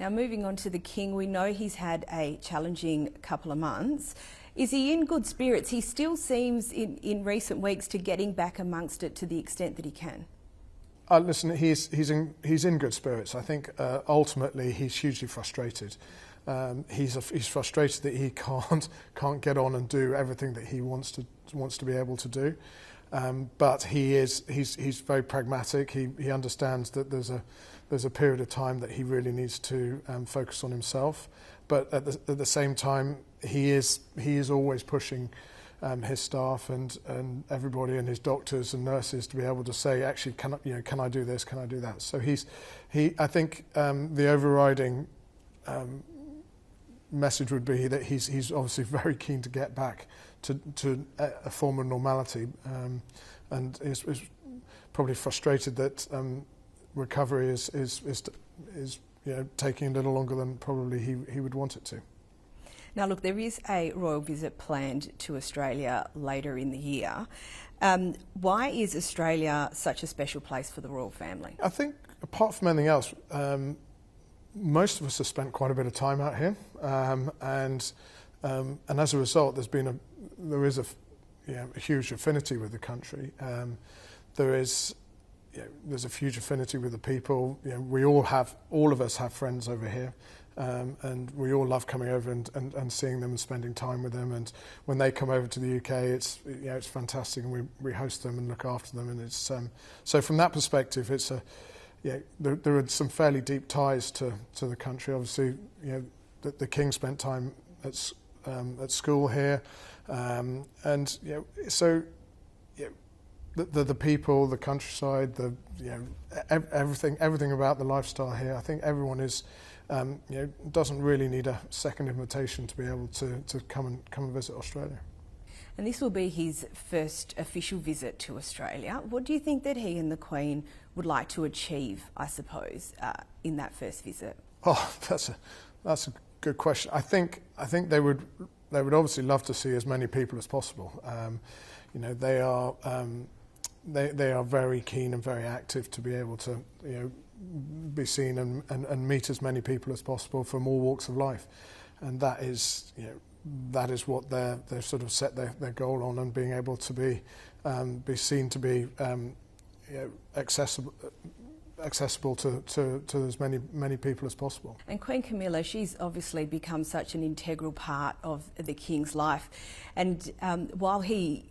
Now, moving on to the King, we know he's had a challenging couple of months. Is he in good spirits? He still seems in recent weeks to getting back amongst it to the extent that he can. Listen, he's in good spirits. I think ultimately he's hugely frustrated. He's frustrated that he can't get on and do everything that he wants to be able to do. But he's very pragmatic. He understands that there's a period of time that he really needs to focus on himself. But at the same time, he is always pushing his staff and everybody and his doctors and nurses to be able to say, actually, can I do this? Can I do that? So I think the overriding message would be that he's obviously very keen to get back to a form of normality, and is probably frustrated that recovery is taking a little longer than probably he would want it to. Now, look, there is a royal visit planned to Australia later in the year. Why is Australia such a special place for the royal family? I think, apart from anything else, most of us have spent quite a bit of time out here, and as a result, there is a huge affinity with the country. There's a huge affinity with the people. All of us have friends over here, and we all love coming over and seeing them and spending time with them. And when they come over to the UK, it's fantastic, and we host them and look after them. And it's so from that perspective, it's there are some fairly deep ties to the country. Obviously, the King spent time at school here, and so the people, the countryside, everything about the lifestyle here. I think everyone is doesn't really need a second invitation to be able to come and visit Australia. And this will be his first official visit to Australia. What do you think that he and the Queen would like to achieve, I suppose, in that first visit? Oh, that's a good question. I think they would obviously love to see as many people as possible. They are very keen and very active to be able to be seen and meet as many people as possible from all walks of life, and that is what they've sort of set their goal on, and being able to be seen to be accessible to as many people as possible. And Queen Camilla, she's obviously become such an integral part of the King's life, and while he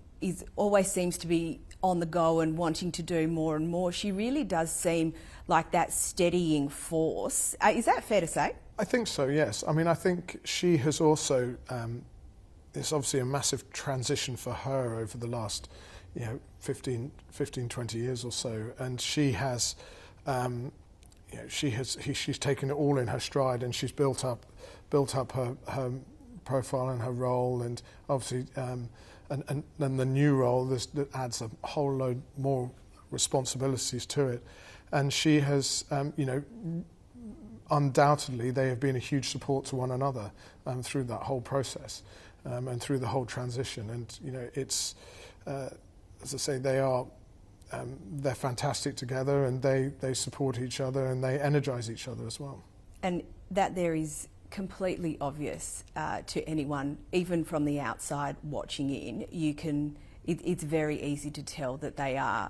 always seems to be on the go and wanting to do more and more, she really does seem like that steadying force. Is that fair to say? I think so, yes. I mean, I think she has also, it's obviously a massive transition for her over the last 15, 20 years or so, and she has, she's taken it all in her stride, and she's built up her profile and her role, and obviously and the new role that adds a whole load more responsibilities to it, and she has undoubtedly they have been a huge support to one another through that whole process and through the whole transition. And it's as I say, they're fantastic together, and they support each other and they energise each other as well. And that there is completely obvious to anyone, even from the outside watching in. It's very easy to tell that they are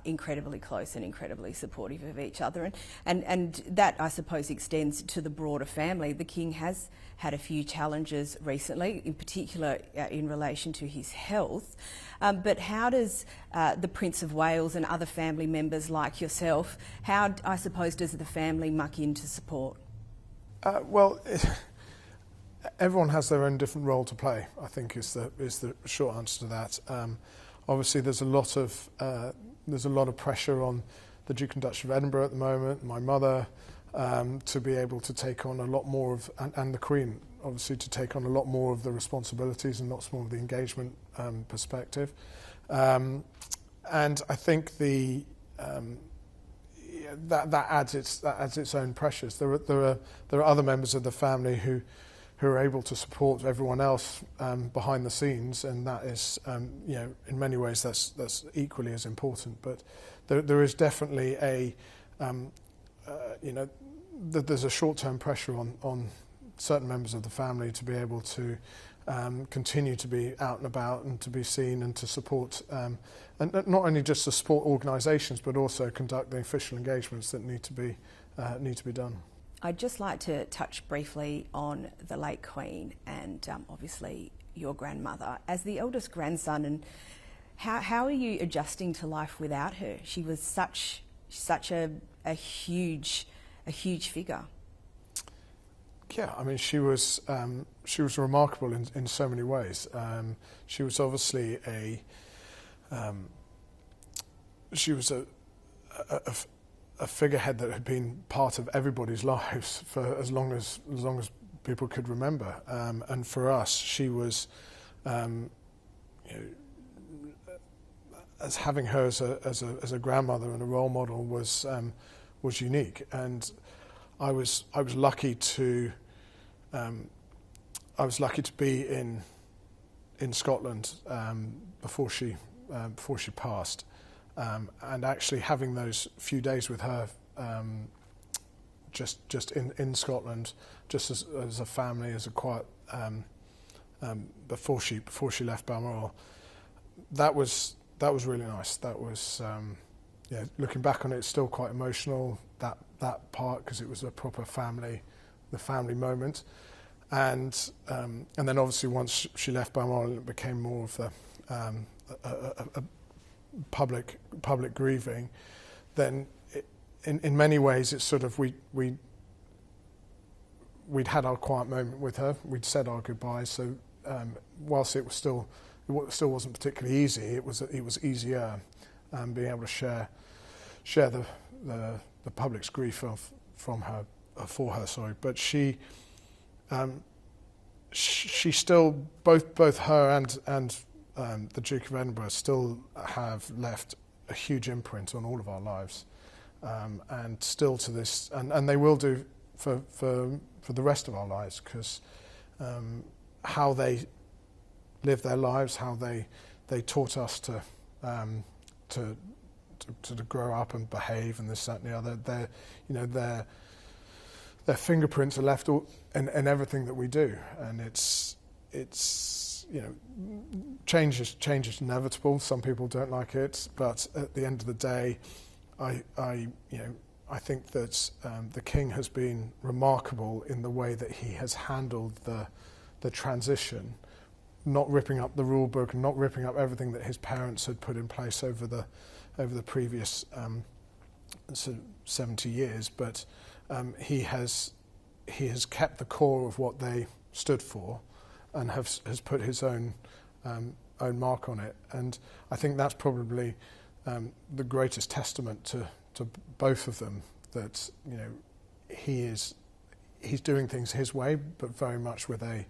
incredibly close and incredibly supportive of each other, and that, I suppose, extends to the broader family. The King has had a few challenges recently, in particular in relation to his health, but how does the Prince of Wales and other family members like yourself, how, I suppose, does the family muck in to support? Everyone has their own different role to play, I think, is the short answer to that. Obviously, there's a lot of pressure on the Duke and Duchess of Edinburgh at the moment, my mother, to be able to take on a lot more of, and the Queen, obviously, to take on a lot more of the responsibilities and lots more of the engagement perspective. And I think that adds its own pressures. There are other members of the family who are able to support everyone else behind the scenes, and that is, in many ways that's equally as important. But there is definitely there's a short-term pressure on certain members of the family to be able to continue to be out and about and to be seen and to support, and not only just to support organisations, but also conduct the official engagements that need to be done. I'd just like to touch briefly on the late Queen and obviously your grandmother. As the eldest grandson, and how are you adjusting to life without her? She was such a huge figure. Yeah, I mean, she was remarkable in so many ways. She was obviously a figurehead that had been part of everybody's lives for as long as people could remember. And for us, she was, as having her as a grandmother and a role model was unique. And I was lucky to be in Scotland before she passed, and actually having those few days with her, just in Scotland, just as a family, as a quiet, before she left Balmoral, that was really nice. That was looking back on it, it's still quite emotional, that part, because it was a proper family moment. And then obviously once she left Balmoral, it became more of a public grieving. Then in many ways, it's sort of we'd had our quiet moment with her. We'd said our goodbyes. So whilst it still wasn't particularly easy, it was easier being able to share the public's grief for her. Sorry, but she still, both her and the Duke of Edinburgh still have left a huge imprint on all of our lives, and still to this, and they will do for the rest of our lives, because how they live their lives, how they taught us to grow up and behave, and this, that, and the other. Their fingerprints are left in everything that we do, and it's change is inevitable. Some people don't like it, but at the end of the day, I think that the King has been remarkable in the way that he has handled the transition, not ripping up the rule book and not ripping up everything that his parents had put in place over the previous 70 years, but he has kept the core of what they stood for, and has put his own mark on it. And I think that's probably the greatest testament to both of them, that he's doing things his way, but very much with a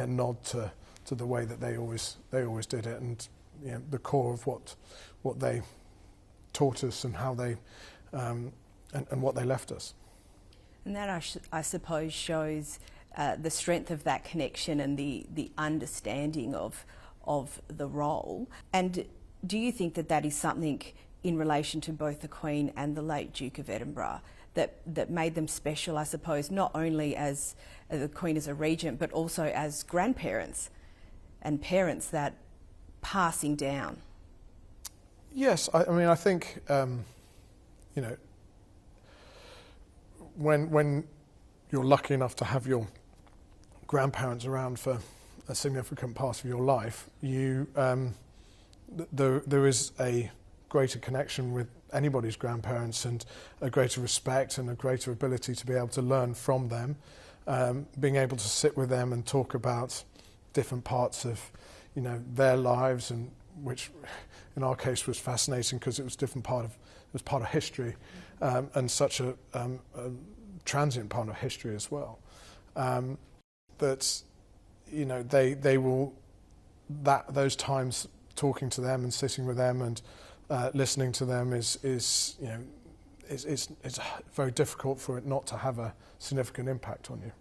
nod to the way that they always did it, and the core of what they taught us and how they and what they left us. And that, I suppose, shows the strength of that connection and the understanding of the role. And do you think that is something in relation to both the Queen and the late Duke of Edinburgh that made them special, I suppose, not only as the Queen as a regent, but also as grandparents and parents, that passing down? Yes, I mean, I think when you're lucky enough to have your grandparents around for a significant part of your life, there is a greater connection with anybody's grandparents, and a greater respect and a greater ability to be able to learn from them, being able to sit with them and talk about different parts of their lives, and which in our case was fascinating because it was part of history, and such a transient part of history as well. That they will, those times talking to them and sitting with them and listening to them is it's very difficult for it not to have a significant impact on you.